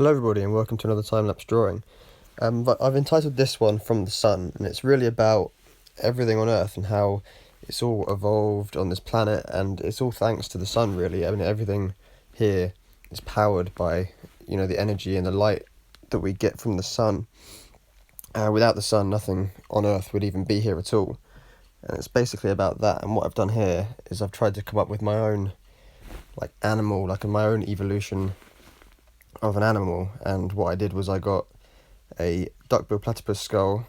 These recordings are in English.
Hello everybody and welcome to another time-lapse drawing. But I've entitled this one From the Sun, and it's really about everything on Earth and how it's all evolved on this planet, and it's all thanks to the sun really. I mean, everything here is powered by, the energy and the light that we get from the sun. Without the sun, nothing on Earth would even be here at all. And it's basically about that, and what I've done here is I've tried to come up with my own, animal, my own evolution of an animal, and what I did was I got a duck-billed platypus skull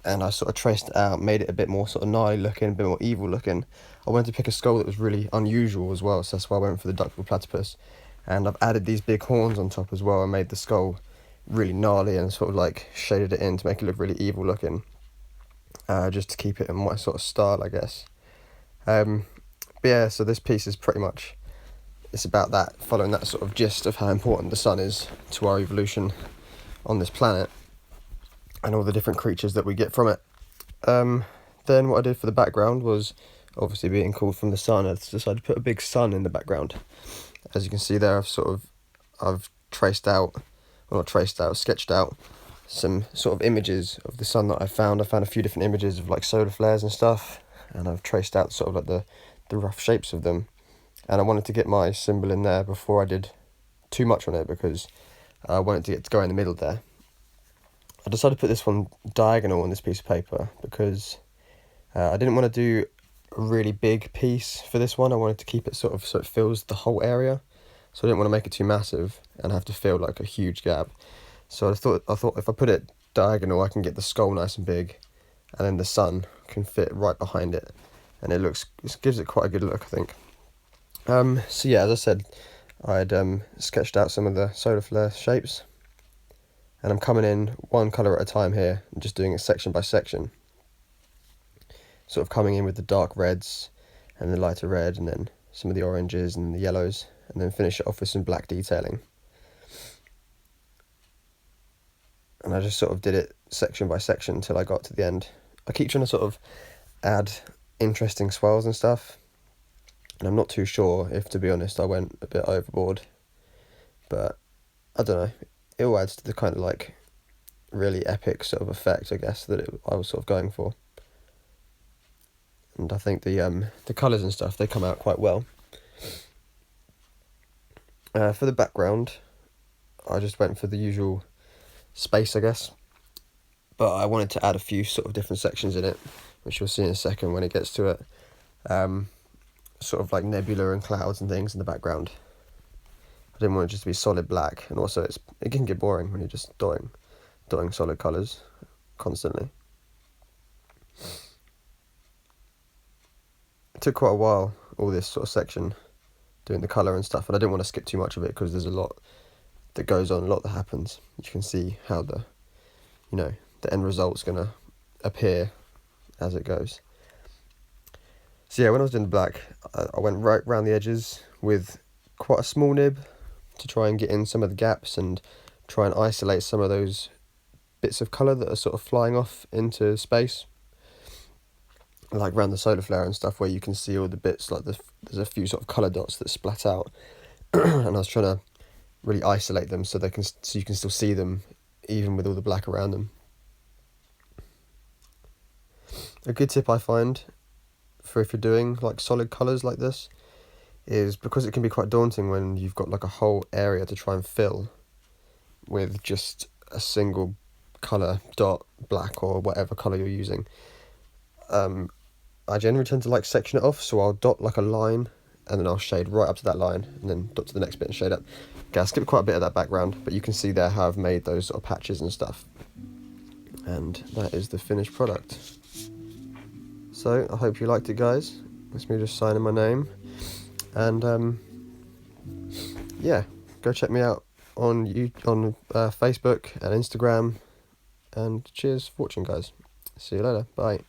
and I sort of traced it out, made it a bit more sort of gnarly looking, a bit more evil looking. I wanted to pick a skull that was really unusual as well, so that's why I went for the duck-billed platypus. And I've added these big horns on top as well and made the skull really gnarly and sort of shaded it in to make it look really evil looking, just to keep it in my sort of style, I guess. But yeah, so this piece is pretty much, it's about that, following that sort of gist of how important the sun is to our evolution on this planet and all the different creatures that we get from it. Then what I did for the background was, obviously being called from the sun, I decided to put a big sun in the background. As you can see there, I've sketched out some sort of images of the sun that I found. I found a few different images of solar flares and stuff, and I've traced out sort of the rough shapes of them. And I wanted to get my symbol in there before I did too much on it, because I wanted to get to go in the middle there. I decided to put this one diagonal on this piece of paper because I didn't want to do a really big piece for this one. I wanted to keep it so it fills the whole area. So I didn't want to make it too massive and have to fill a huge gap. So I thought if I put it diagonal, I can get the skull nice and big, and then the sun can fit right behind it, and it gives it quite a good look, I think. So yeah, as I said, I'd sketched out some of the solar flare shapes, and I'm coming in one colour at a time here and just doing it section by section. Sort of coming in with the dark reds and the lighter red, and then some of the oranges and the yellows, and then finish it off with some black detailing. And I just sort of did it section by section until I got to the end. I keep trying to sort of add interesting swirls and stuff, and I'm not too sure if, to be honest, I went a bit overboard. But I don't know, it all adds to the kind of really epic sort of effect, I guess, that I was sort of going for. And I think the colours and stuff, they come out quite well. For the background, I just went for the usual space, I guess. But I wanted to add a few sort of different sections in it, which you'll see in a second when it gets to it. Sort of nebula and clouds and things in the background. I didn't want it just to be solid black, and also it can get boring when you're just dotting solid colours constantly. It took quite a while, all this sort of section, doing the colour and stuff, and I didn't want to skip too much of it because there's a lot that goes on, a lot that happens. You can see how the end result's going to appear as it goes. So yeah, when I was doing the black, I went right round the edges with quite a small nib to try and get in some of the gaps and try and isolate some of those bits of colour that are sort of flying off into space. Around the solar flare and stuff, where you can see all the bits, there's a few sort of colour dots that splat out. And I was trying to really isolate them so you can still see them even with all the black around them. A good tip I find for if you're doing solid colours like this is, because it can be quite daunting when you've got a whole area to try and fill with just a single colour dot, black or whatever colour you're using. I generally tend to section it off, so I'll dot a line and then I'll shade right up to that line and then dot to the next bit and shade up. Okay, I skipped quite a bit of that background, but you can see there how I've made those sort of patches and stuff. And that is the finished product. So I hope you liked it, guys. That's me just signing my name. And yeah, go check me out on Facebook and Instagram. And cheers for watching, guys. See you later. Bye.